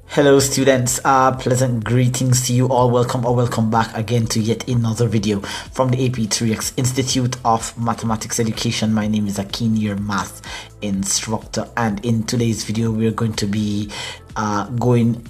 Hello students, pleasant greetings to you all. Welcome back again to yet another video from the AP3X Institute of Mathematics Education. My name is Akin, your math instructor, and in today's video we're going to be going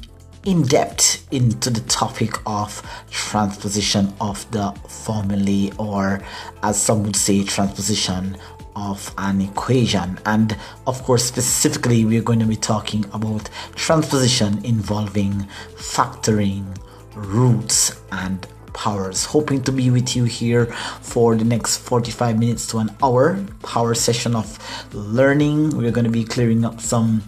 in depth into the topic of transposition of the formulae, or as some would say, transposition of an equation. And of course, specifically we're going to be talking about transposition involving factoring, roots and powers. Hoping to be with you here for the next 45 minutes to an hour power session of learning. We're going to be clearing up some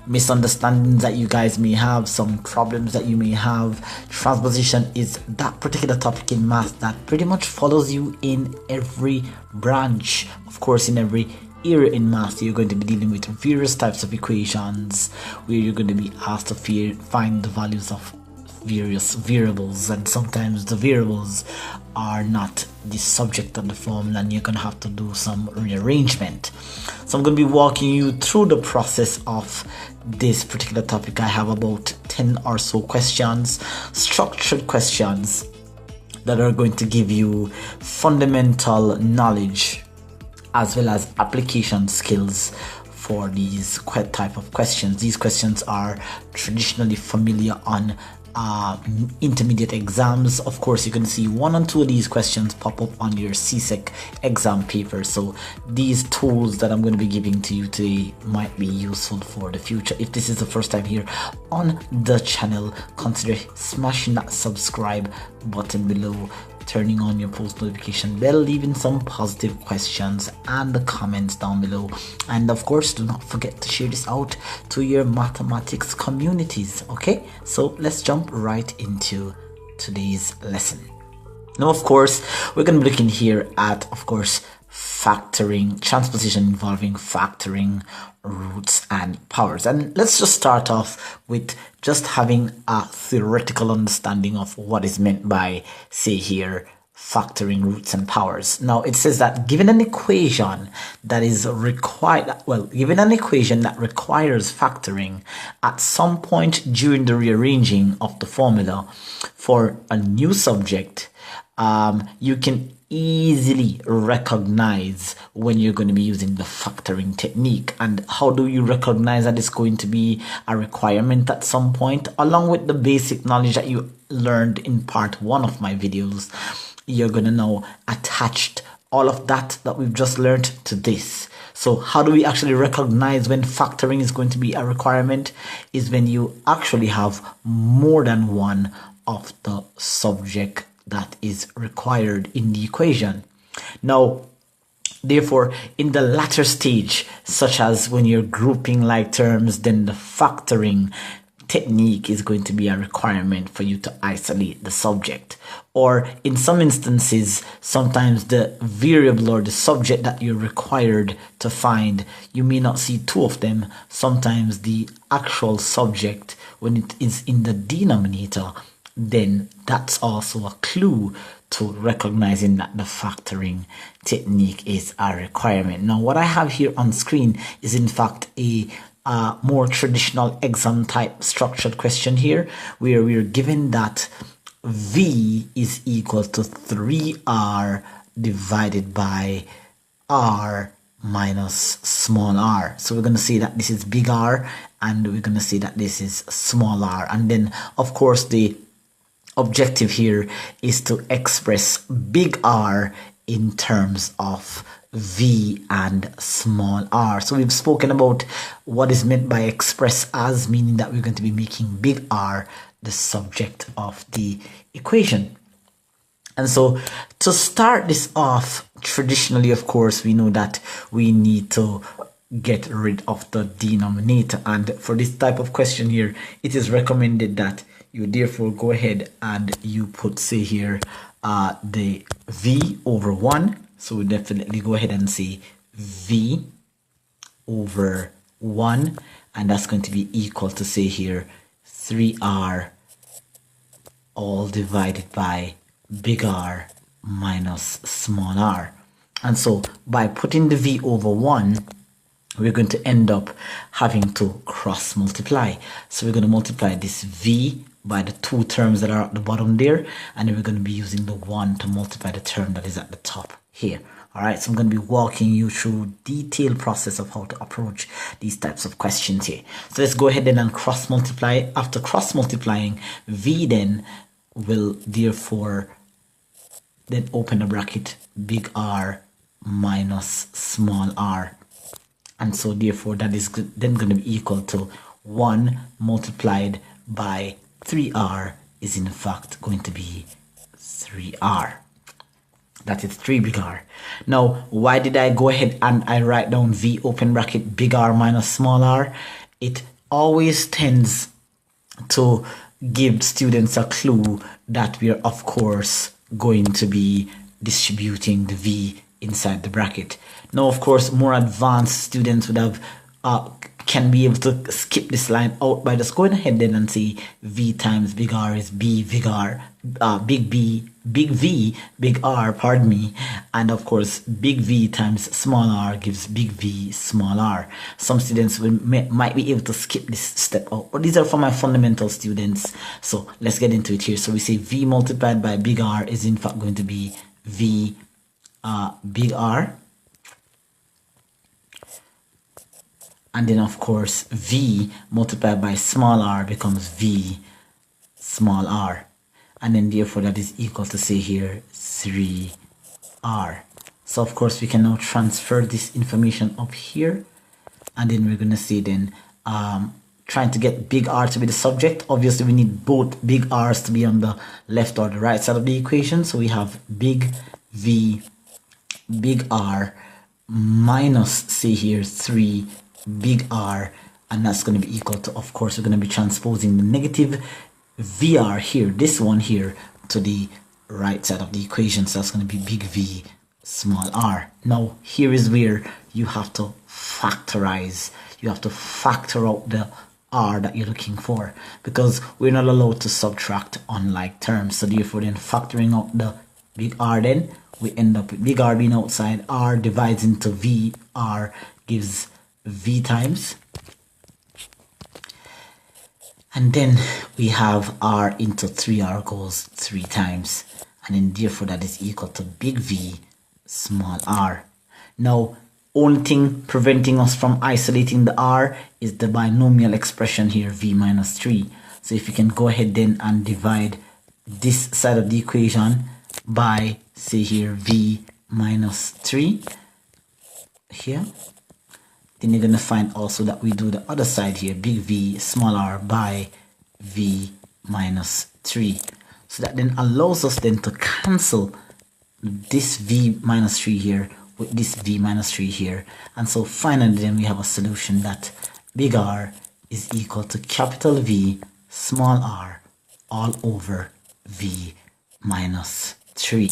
misunderstandings that you guys may have, some problems that you may have. Transposition is that particular topic in math that pretty much follows you in every branch. Of course, in every area in math, you're going to be dealing with various types of equations where you're going to be asked to find the values of various variables, and sometimes the variables are not the subject of the formula and you're going to have to do some rearrangement. So I'm going to be walking you through the process of this particular topic. I have about 10 or so questions, structured questions that are going to give you fundamental knowledge as well as application skills for these type of questions. These questions are traditionally familiar on intermediate exams. Of course, you can see one and two of these questions pop up on your Csec exam paper, so these tools that I'm going to be giving to you today might be useful for the future. If this is the first time here on the channel, consider smashing that subscribe button below, turning on your post notification bell, leaving some positive questions and the comments down below, and of course do not forget to share this out to your mathematics communities. Okay, so let's jump right into today's lesson. Now, of course, we're going to be looking here at, of course, factoring, transposition involving factoring, roots and powers. And let's just start off with just having a theoretical understanding of what is meant by, say here, factoring, roots and powers. Now it says that given an equation that is given an equation that requires factoring at some point during the rearranging of the formula for a new subject, you can easily recognize when you're going to be using the factoring technique. And how do you recognize that it's going to be a requirement at some point? Along with the basic knowledge that you learned in part 1 of my videos, you're going to now attach all of that we've just learned to this. So how do we actually recognize when factoring is going to be a requirement? Is when you actually have more than one of the subject that is required in the equation. Now, therefore, in the latter stage, such as when you're grouping like terms, then the factoring technique is going to be a requirement for you to isolate the subject. Or in some instances, sometimes the variable or the subject that you're required to find, you may not see two of them. Sometimes the actual subject, when it is in the denominator, then that's also a clue to recognizing that the factoring technique is a requirement. Now, what I have here on screen is in fact a more traditional exam type structured question here, where we're given that V is equal to 3R divided by R minus small r. So we're going to say that this is big R and we're going to say that this is small r. And then, of course, the objective here is to express big R in terms of V and small r. So we've spoken about what is meant by express as, meaning that we're going to be making big R the subject of the equation. And so to start this off, traditionally, of course, we know that we need to get rid of the denominator. And for this type of question here, it is recommended that you therefore go ahead and you put, say here, the V over 1. So we definitely go ahead and say V over 1. And that's going to be equal to, say here, 3R all divided by big R minus small r. And so by putting the v over 1, we're going to end up having to cross multiply. So we're going to multiply this v by the two terms that are at the bottom there, and then we're going to be using the 1 to multiply the term that is at the top here. All right, so I'm going to be walking you through detailed process of how to approach these types of questions here. So let's go ahead then and cross multiply. After cross multiplying, v then will therefore then open the bracket, big R minus small r. And so therefore that is then going to be equal to 1 multiplied by 3r is in fact going to be 3r. That is 3 big R. Now, why did I go ahead and I write down v open bracket big R minus small r? It always tends to give students a clue that we are of course going to be distributing the v inside the bracket. Now, of course, more advanced students would have can be able to skip this line out by just going ahead then and say v times big R is b big R, big V big R, pardon me, and of course big V times small r gives big V small r. Some students might be able to skip this step out, but these are for my fundamental students. So let's get into it here. So we say v multiplied by big R is in fact going to be v big R, and then of course v multiplied by small r becomes v small r, and then therefore that is equal to say here 3r. So of course we can now transfer this information up here, and then we're going to say then trying to get big R to be the subject. Obviously we need both big R's to be on the left or the right side of the equation. So we have big V big R minus say here 3 big R, and that's going to be equal to, of course, we're going to be transposing the negative VR here, this one here, to the right side of the equation. So that's going to be big V small r. Now here is where you have to factorize. You have to factor out the r that you're looking for, because we're not allowed to subtract unlike terms. So therefore then factoring out the big R, then we end up with big R being outside. R divides into V, R gives V times, and then we have R into 3R goes 3 times, and then therefore that is equal to big V small r. Now only thing preventing us from isolating the r is the binomial expression here, v minus 3. So if you can go ahead then and divide this side of the equation by say here v minus 3 here, then you're going to find also that we do the other side here, big V small r by v minus 3. So that then allows us then to cancel this v minus 3 here with this v minus 3 here. And so finally then we have a solution that big R is equal to capital V small r all over v minus 3.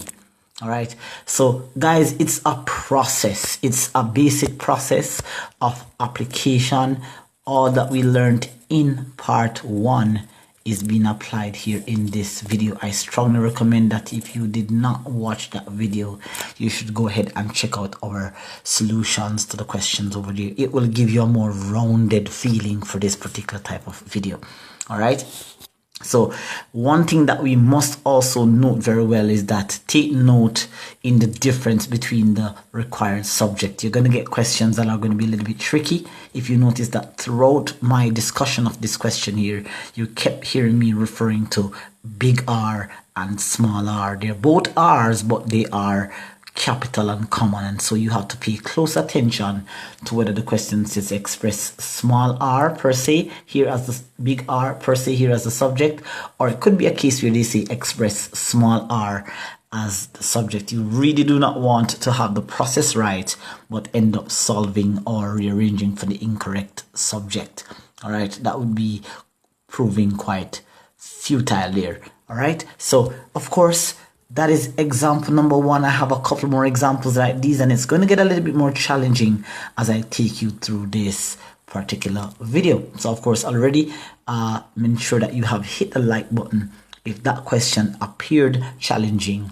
All right, so guys, it's a process. It's a basic process of application. All that we learned in part 1 is being applied here in this video. I strongly recommend that if you did not watch that video, you should go ahead and check out our solutions to the questions over there. It will give you a more rounded feeling for this particular type of video. All right. So one thing that we must also note very well is that take note in the difference between the required subject. You're going to get questions that are going to be a little bit tricky. If you notice that throughout my discussion of this question here, you kept hearing me referring to big R and small r. They're both R's, but they are capital and common, and so you have to pay close attention to whether the question says express small r per se here as the big R per se here as the subject, or it could be a case where they say express small r as the subject. You really do not want to have the process right but end up solving or rearranging for the incorrect subject. All right, that would be proving quite futile there. All right, so of course that is example number 1. I have a couple more examples like these, and it's going to get a little bit more challenging as I take you through this particular video. So of course already make sure that you have hit the like button if that question appeared challenging,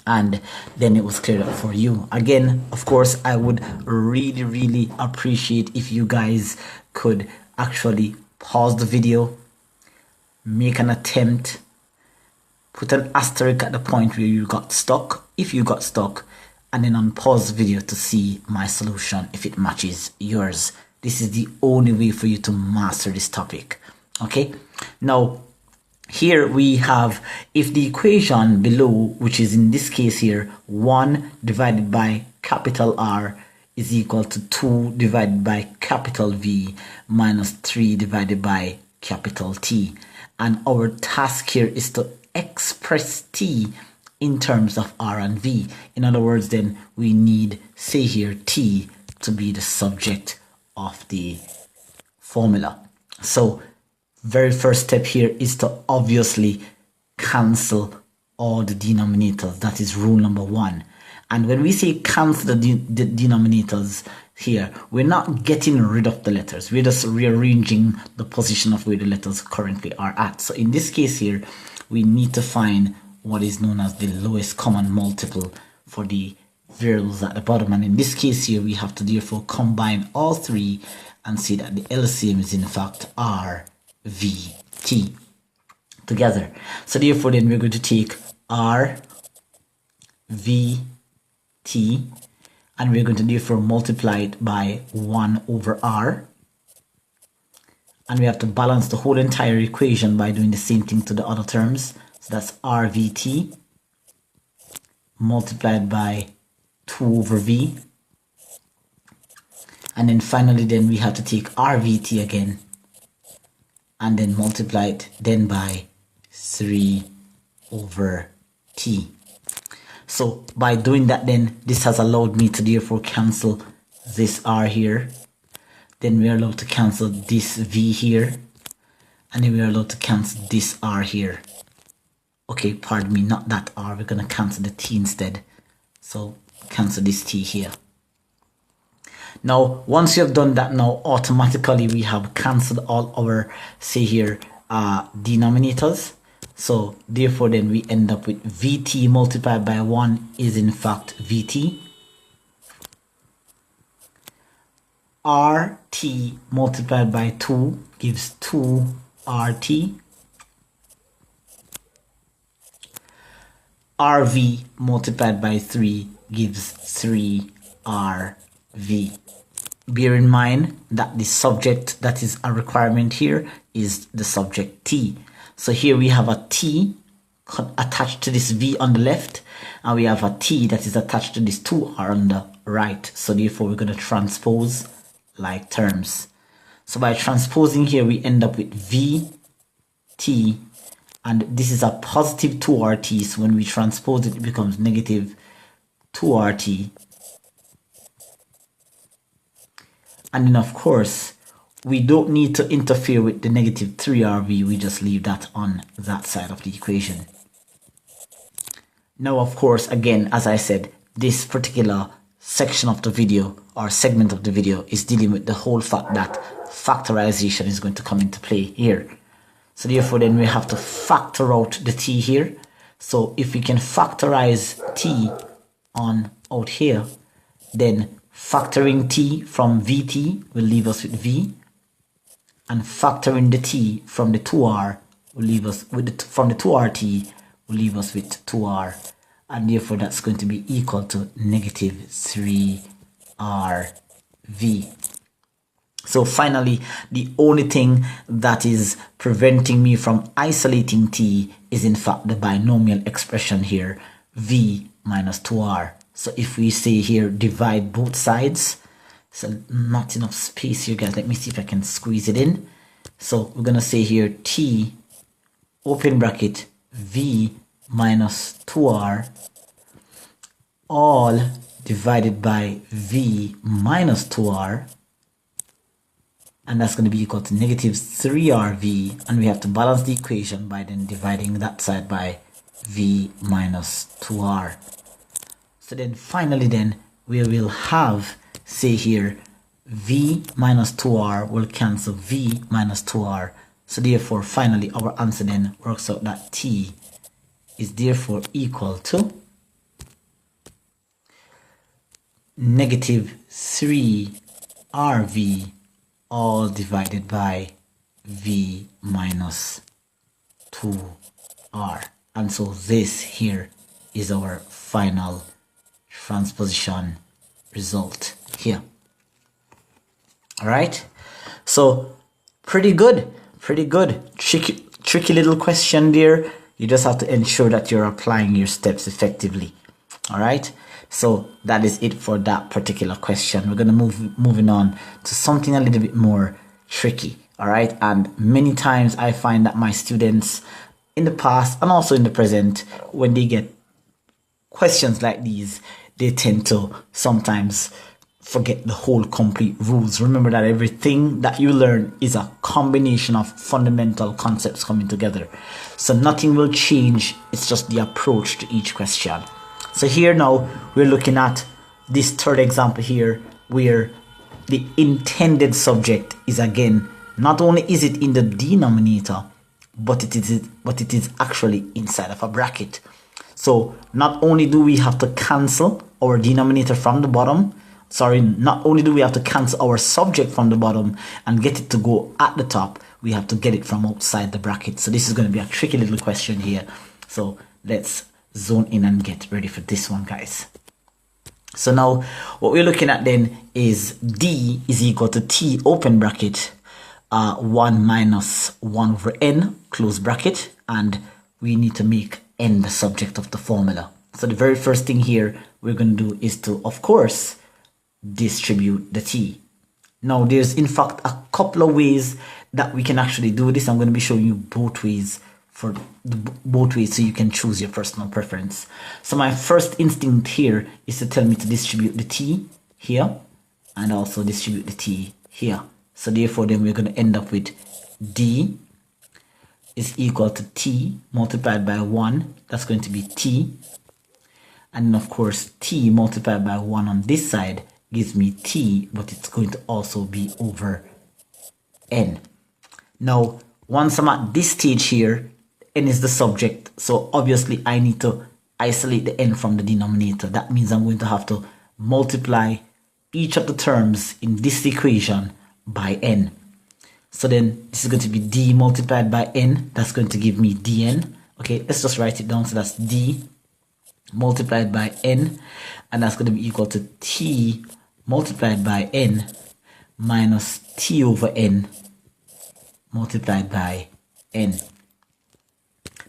and then it was cleared up for you. Again, of course, I would really appreciate if you guys could actually pause the video, make an attempt, put an asterisk at the point where you got stuck, if you got stuck, and then unpause the video to see my solution if it matches yours. This is the only way for you to master this topic. Okay, now here we have, if the equation below, which is in this case here 1 divided by capital R is equal to 2 divided by capital V minus 3 divided by capital T, and our task here is to express T in terms of R and V. In other words, then we need, say here, T to be the subject of the formula. So very first step here is to obviously cancel all the denominators. That is rule number 1. And when we say cancel the denominators here, we're not getting rid of the letters. We're just rearranging the position of where the letters currently are at. So in this case here, we need to find what is known as the lowest common multiple for the variables at the bottom. And in this case here, we have to therefore combine all three and see that the LCM is in fact R, V, T together. So therefore then we're going to take R, V, T, and we're going to therefore multiply it by 1 over R. And we have to balance the whole entire equation by doing the same thing to the other terms. So that's RVT multiplied by 2 over V. And then finally then we have to take RVT again and then multiply it then by 3 over T. So by doing that then, this has allowed me to therefore cancel this R here. Then we are allowed to cancel this V here. And then we are allowed to cancel this R here. Okay, pardon me, not that R. We're going to cancel the T instead. So cancel this T here. Now, once you have done that, now automatically we have cancelled all our, say here, denominators. So therefore then we end up with VT multiplied by 1 is in fact VT. RT multiplied by 2 gives 2 RT. RV multiplied by 3 gives 3 RV. Bear in mind that the subject that is a requirement here is the subject T. So here we have a T attached to this V on the left, and we have a T that is attached to this 2R on the right. So therefore we're going to transpose like terms. So by transposing here, we end up with VT, and this is a positive 2RT. So when we transpose it, it becomes negative 2RT. And then of course, we don't need to interfere with the negative 3RV. We just leave that on that side of the equation. Now, of course, again, as I said, this particular section of the video or segment of the video is dealing with the whole fact that factorization is going to come into play here. So therefore, then we have to factor out the T here. So if we can factorize T on out here, then factoring T from VT will leave us with V. And factoring the T from the 2R will leave us with from the 2RT will leave us with 2R, and therefore that's going to be equal to negative 3RV. So finally, the only thing that is preventing me from isolating T is in fact the binomial expression here, V minus 2R. So if we say here divide both sides, so not enough space here, guys. Let me see if I can squeeze it in. So we're going to say here T, open bracket, V minus 2R, all divided by V minus 2R. And that's going to be equal to negative 3RV. And we have to balance the equation by then dividing that side by V minus 2R. So then finally then we will have, say here, V minus 2R will cancel V minus 2R. So therefore, finally, our answer then works out that T is therefore equal to negative 3RV all divided by V minus 2R. And so this here is our final transposition result here. All right, so pretty good. Tricky little question there. You just have to ensure that you're applying your steps effectively. All right, so that is it for that particular question. We're gonna moving on to something a little bit more tricky. All right, and many times I find that my students in the past and also in the present, when they get questions like these, they tend to sometimes forget the whole complete rules. Remember that everything that you learn is a combination of fundamental concepts coming together. So nothing will change. It's just the approach to each question. So here now we're looking at this third example here, where the intended subject is, again, not only is it in the denominator, but it is actually inside of a bracket. So not only do we have to cancel our denominator from the bottom, not only do we have to cancel our subject from the bottom and get it to go at the top, we have to get it from outside the bracket. So this is going to be a tricky little question here. So let's zone in and get ready for this one, guys. So now what we're looking at then is D is equal to T open bracket 1 minus 1 over n close bracket, and we need to make n the subject of the formula. So the very first thing here we're going to do is to, of course, distribute the t. Now there's in fact a couple of ways that we can actually do this. I'm going to be showing you both ways so you can choose your personal preference. So my first instinct here is to tell me to distribute the t here and also distribute the t here. So therefore then we're going to end up with d is equal to t multiplied by 1. That's going to be t. And then of course t multiplied by 1 on this side gives me t, but it's going to also be over n. Now once I'm at this stage here, n is the subject, so obviously I need to isolate the n from the denominator. That means I'm going to have to multiply each of the terms in this equation by n. So then this is going to be d multiplied by n. That's going to give me dn. Okay, let's just write it down. So that's d multiplied by n, and that's going to be equal to t multiplied by n minus t over n multiplied by n.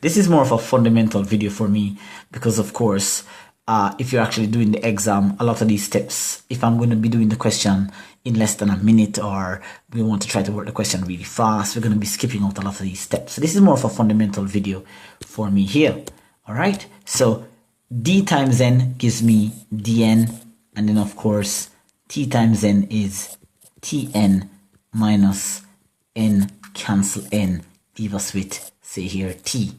This is more of a fundamental video for me because, of course, if you're actually doing the exam, a lot of these steps, if I'm going to be doing the question in less than a minute, or we want to try to work the question really fast, we're going to be skipping out a lot of these steps. So this is more of a fundamental video for me here. All right, so d times n gives me dn, and then of course t times n is tn minus n cancel n, leave us with, say here, t.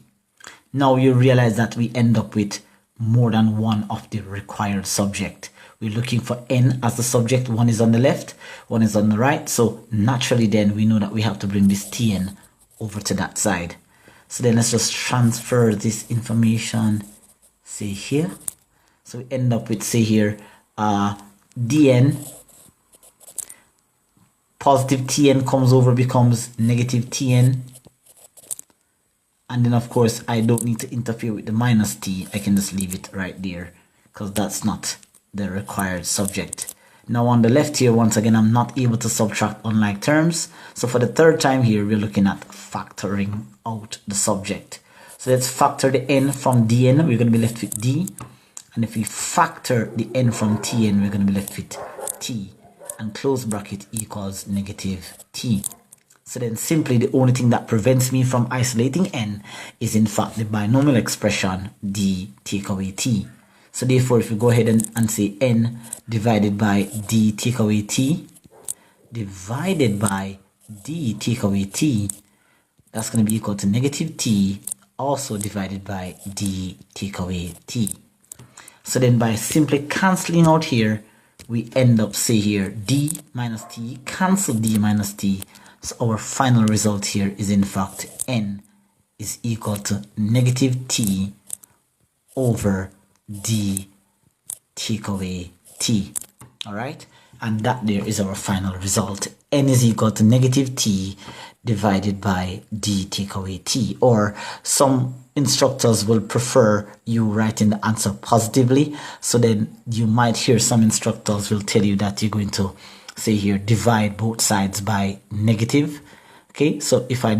Now you realize that we end up with more than one of the required subject. We're looking for n as the subject. One is on the left, one is on the right. So naturally then we know that we have to bring this tn over to that side. So then let's just transfer this information, say here. So we end up with, say here, dn, positive tn comes over, becomes negative tn. And then of course I don't need to interfere with the minus t. I can just leave it right there because that's not the required subject. Now on the left here, once again, I'm not able to subtract unlike terms. So for the third time here, we're looking at factoring out the subject. So let's factor the n from dn. We're going to be left with d. And if we factor the n from tn, we're going to be left with t. And close bracket equals negative t. So then simply the only thing that prevents me from isolating n is in fact the binomial expression d take away t. So therefore if we go ahead and say n divided by d take away t divided by d take away t, that's going to be equal to negative t also divided by d take away t. So then by simply cancelling out here, we end up, say here, d minus t, cancel d minus t. So our final result here is in fact n is equal to negative t over d take away t. All right, and that there is our final result. N is equal to negative t divided by d take away t. Or some instructors will prefer you writing the answer positively, so then you might hear some instructors will tell you that you're going to say here divide both sides by negative. Okay, so if I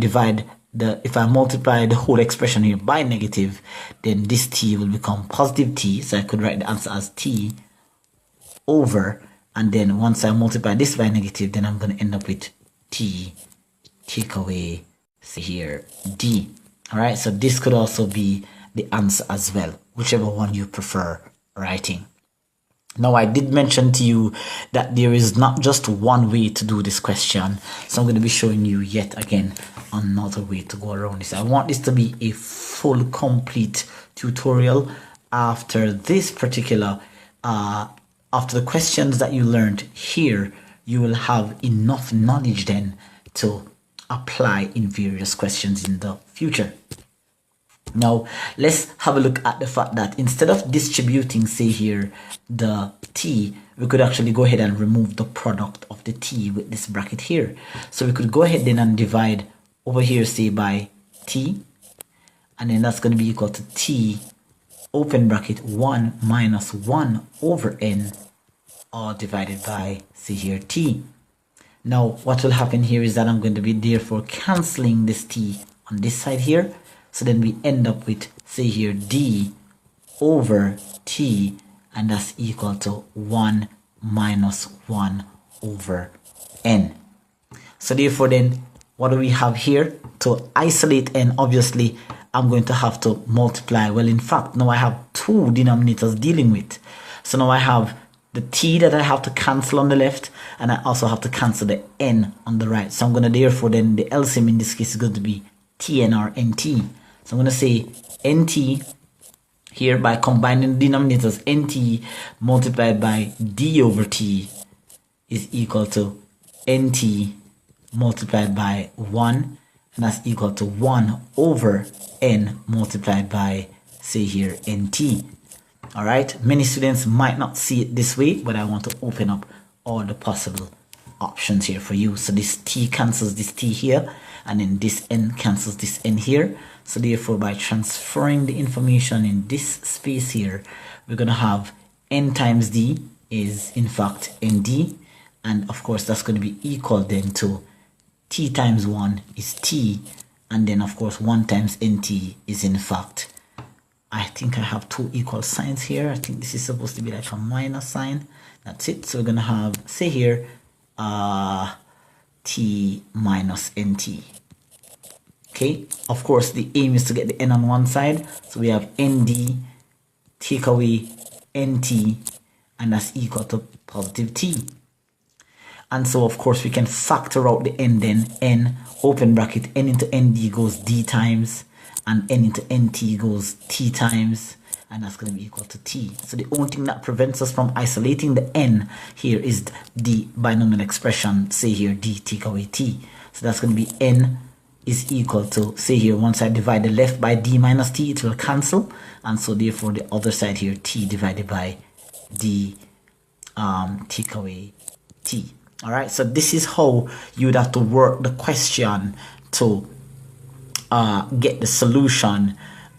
multiply the whole expression here by negative, then this t will become positive t, so I could write the answer as t over, and then once I multiply this by negative, then I'm going to end up with t take away, say here, d. All right, so this could also be the answer as well, whichever one you prefer writing. Now, I did mention to you that there is not just one way to do this question, so I'm going to be showing you yet again another way to go around this. I want this to be a full, complete tutorial. After this particular after the questions that you learned here, you will have enough knowledge then to apply in various questions in the future. Now, let's have a look at the fact that instead of distributing, say here, the t, we could actually go ahead and remove the product of the t with this bracket here. So we could go ahead then and divide over here, say, by t, and then that's going to be equal to t open bracket 1 minus 1 over n, all divided by, say here, t. Now, what will happen here is that I'm going to be therefore cancelling this t on this side here. So then we end up with, say here, d over t, and that's equal to 1 minus 1 over n. So therefore then, what do we have here? To isolate n, obviously, I'm going to have to multiply. Well, in fact, now I have two denominators dealing with. So now I have the t that I have to cancel on the left, and I also have to cancel the n on the right. So I'm going to therefore then, the LCM in this case is going to be tn or nt. So I'm going to say nt here by combining the denominators. Nt multiplied by d over t is equal to nt multiplied by 1, and that's equal to 1 over n multiplied by, say here, nt. All right, many students might not see it this way, but I want to open up all the possible options here for you. So this t cancels this t here, and then this n cancels this n here. So therefore, by transferring the information in this space here, we're going to have n times d is in fact nd, and of course that's going to be equal then to t times 1 is t, and then of course 1 times nt is in fact, I think I have two equal signs here. I think this is supposed to be like a minus sign. That's it. So we're going to have, say here, t minus nt. Okay, of course the aim is to get the n on one side, so we have nd take away nt, and that's equal to positive t. And so of course we can factor out the n then. N open bracket, n into nd goes d times, and n into nt goes t times, and that's going to be equal to t. So the only thing that prevents us from isolating the n here is the binomial expression, say here, d take away t. So that's going to be n is equal to, say here, once I divide the left by d minus t, it will cancel, and so therefore the other side here, t divided by d take away t. All right, so this is how you would have to work the question to get the solution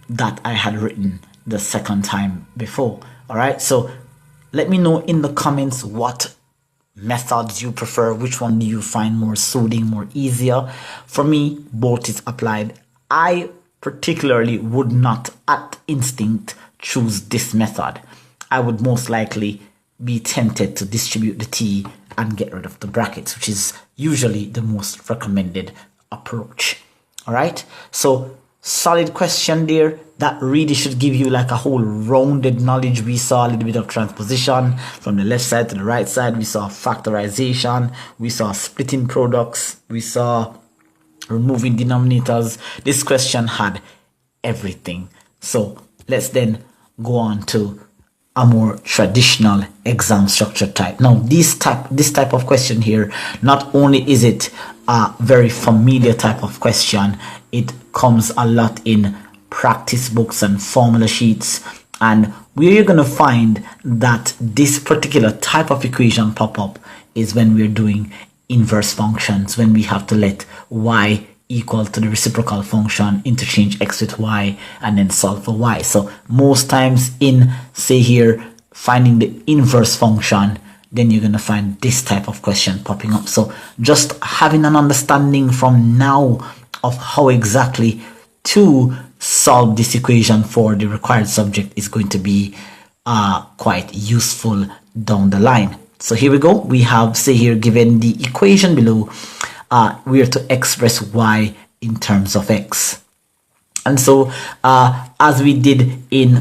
that I had written the second time before. All right, so let me know in the comments what methods you prefer, which one do you find more soothing, more easier. For me, both is applied. I particularly would not at instinct choose this method. I would most likely be tempted to distribute the t and get rid of the brackets, which is usually the most recommended approach. All right, so solid question there. That really should give you like a whole rounded knowledge. We saw a little bit of transposition from the left side to the right side. We saw factorization. We saw splitting products. We saw removing denominators. This question had everything. So let's then go on to a more traditional exam structure type. Now, this type of question here, not only is it a very familiar type of question, it comes a lot in practice books and formula sheets, and where you're going to find that this particular type of equation pop up is when we're doing inverse functions, when we have to let y equal to the reciprocal function, interchange x with y, and then solve for y. So most times in, say here, finding the inverse function, then you're going to find this type of question popping up. So just having an understanding from now of how exactly to solve this equation for the required subject is going to be quite useful down the line. So here we go. We have, say here, given the equation below, we are to express y in terms of x. And so as we did in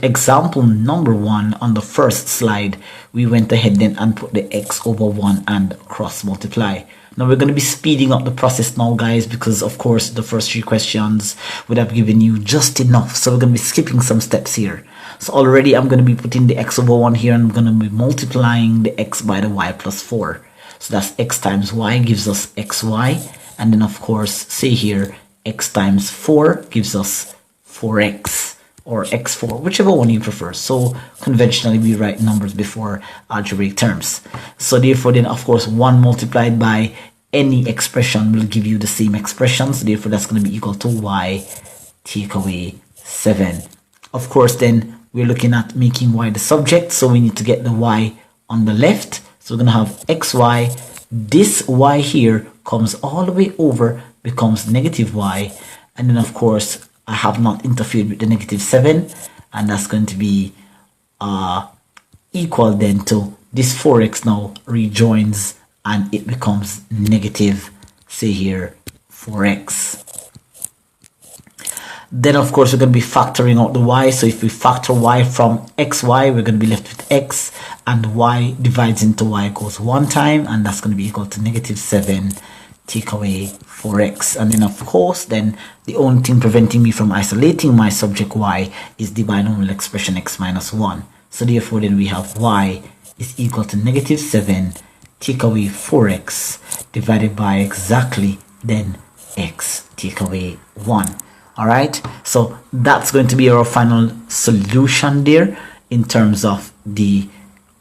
example number 1 on the first slide, we went ahead then and put the x over 1 and cross multiply. Now we're going to be speeding up the process now, guys, because of course the first 3 questions would have given you just enough. So we're going to be skipping some steps here. So already I'm going to be putting the x over 1 here, and I'm going to be multiplying the x by the y plus 4. So that's x times y gives us xy. And then of course, say here, x times 4 gives us 4x or x4, whichever one you prefer. So conventionally we write numbers before algebraic terms. So therefore then of course 1 multiplied by any expression will give you the same expression. So therefore that's going to be equal to y take away 7. Of course then we're looking at making y the subject, so we need to get the y on the left. So we're going to have xy. This y here comes all the way over, becomes negative y, and then of course I have not interfered with the negative 7, and that's going to be equal then to this 4x now rejoins and it becomes negative, say here, 4x. Then of course we're going to be factoring out the y. So if we factor y from xy, we're going to be left with x, and y divides into y goes 1 time, and that's going to be equal to negative 7 take away 4x. And then of course then the only thing preventing me from isolating my subject y is the binomial expression x minus 1. So therefore then we have y is equal to negative 7 take away 4x divided by exactly then x take away 1. All right, so that's going to be our final solution there in terms of the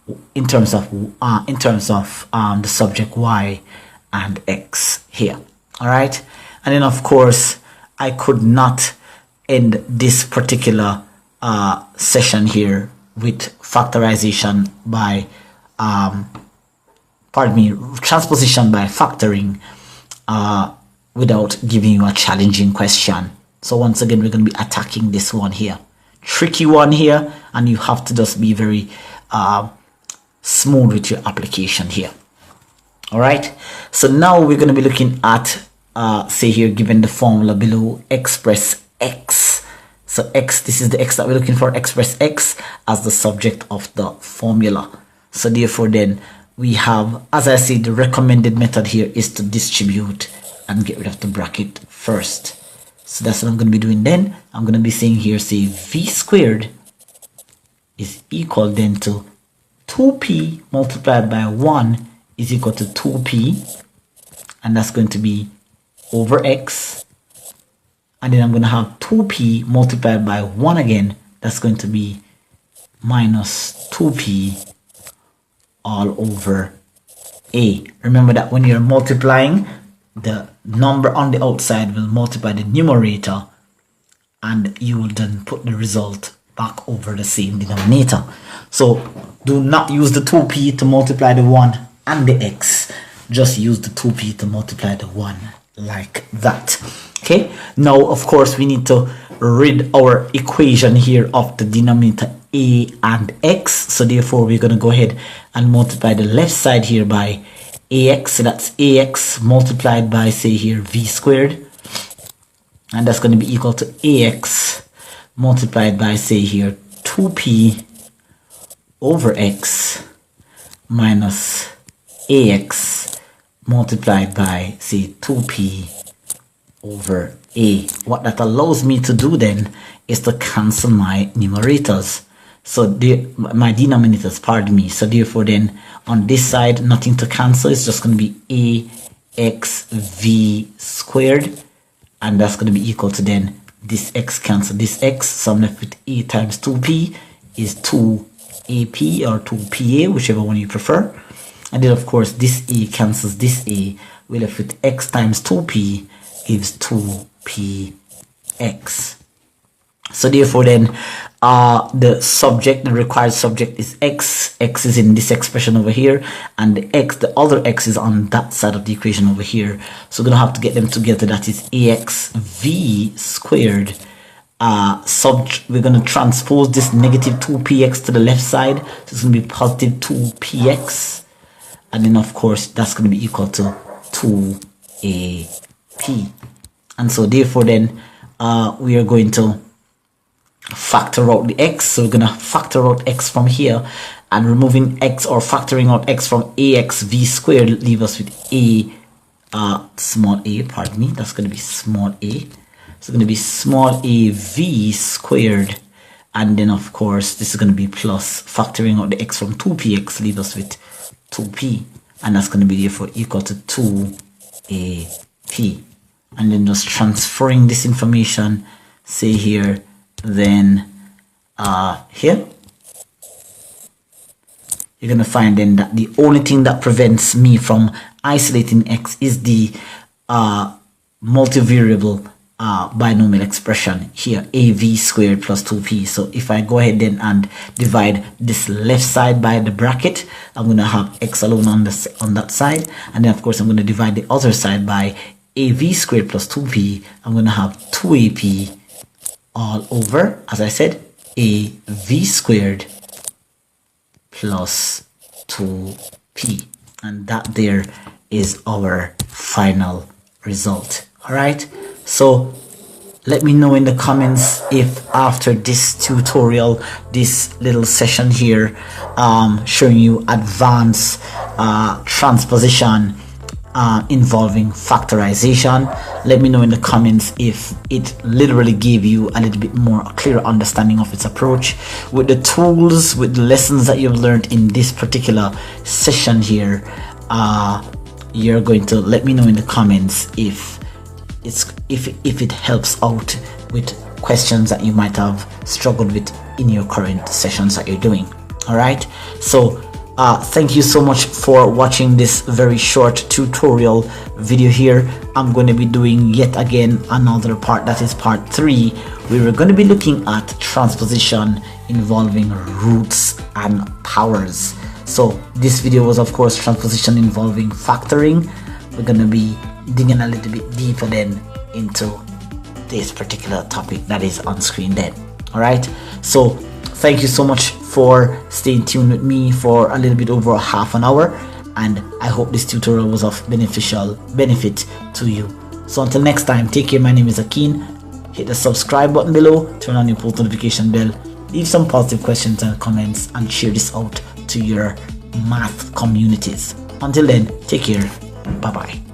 the subject y and x here. All right, and then of course I could not end this particular session here with factorization by transposition by factoring without giving you a challenging question. So once again, we're going to be attacking this one here, tricky one here, and you have to just be very smooth with your application here. All right, so now we're going to be looking at say here, given the formula below, express x. So x, this is the x that we're looking for, express x as the subject of the formula. So therefore then we have, as I said, the recommended method here is to distribute and get rid of the bracket first. So that's what I'm going to be doing then. I'm going to be saying here, say v squared is equal then to 2p multiplied by 1 is equal to 2p, and that's going to be over x. And then I'm going to have 2p multiplied by 1 again, that's going to be minus 2p all over a. Remember that when you're multiplying, the number on the outside will multiply the numerator, and you will then put the result back over the same denominator. So do not use the 2p to multiply the 1 and the x. Just use the 2p to multiply the 1 like that. Okay, now of course we need to rid our equation here of the denominator a and x. So therefore we're going to go ahead and multiply the left side here by ax. So that's ax multiplied by, say here, v squared, and that's going to be equal to ax multiplied by, say here, 2p over x minus ax multiplied by, say, 2p over a. What that allows me to do then is to cancel my numerators. So my denominators, pardon me. So therefore then on this side, nothing to cancel. It's just going to be ax v squared, and that's going to be equal to then this x cancel this x, so I'm left with a times 2p is 2ap or 2pa, whichever one you prefer. And then of course this a cancels this a, we're left with x times 2p gives 2px. So therefore then the required subject is x. X is in this expression over here, and the other x is on that side of the equation over here. So we're gonna have to get them together. That is ax v squared. We're gonna transpose this negative 2px to the left side, so it's gonna be positive 2px, and then of course that's gonna be equal to 2ap. And so therefore then we are going to factor out the x. So we're gonna factor out x from here, and removing x or factoring out x from ax v squared leave us with small a, pardon me, that's gonna be small a. So it's gonna be small a v squared, and then of course this is gonna be plus factoring out the x from 2px leave us with 2p, and that's gonna be therefore equal to 2ap. And then just transferring this information, say here, then here you're gonna find then that the only thing that prevents me from isolating x is the multivariable binomial expression here, av squared plus 2p. So if I go ahead then and divide this left side by the bracket, I'm gonna have x alone on that side, and then of course I'm gonna divide the other side by av squared plus 2p. I'm gonna have 2ap all over, as I said, av squared plus 2p, and that there is our final result. All right, so let me know in the comments if after this tutorial, this little session here showing you advanced transposition involving factorization, let me know in the comments if it literally gave you a little bit more clear understanding of its approach with the tools, with the lessons that you've learned in this particular session here. You're going to let me know in the comments if it helps out with questions that you might have struggled with in your current sessions that you're doing. All right, so thank you so much for watching this very short tutorial video here. I'm going to be doing yet again another part, that is part 3, where we're going to be looking at transposition involving roots and powers. So this video was of course transposition involving factoring. We're going to be digging a little bit deeper then into this particular topic that is on screen then. All right, so thank you so much for staying tuned with me for a little bit over half an hour, and I hope this tutorial was of benefit to you. So until next time, take care. My name is Akin. Hit the subscribe button below, turn on your post notification bell, leave some positive questions and comments, and share this out to your math communities. Until then, take care. Bye bye.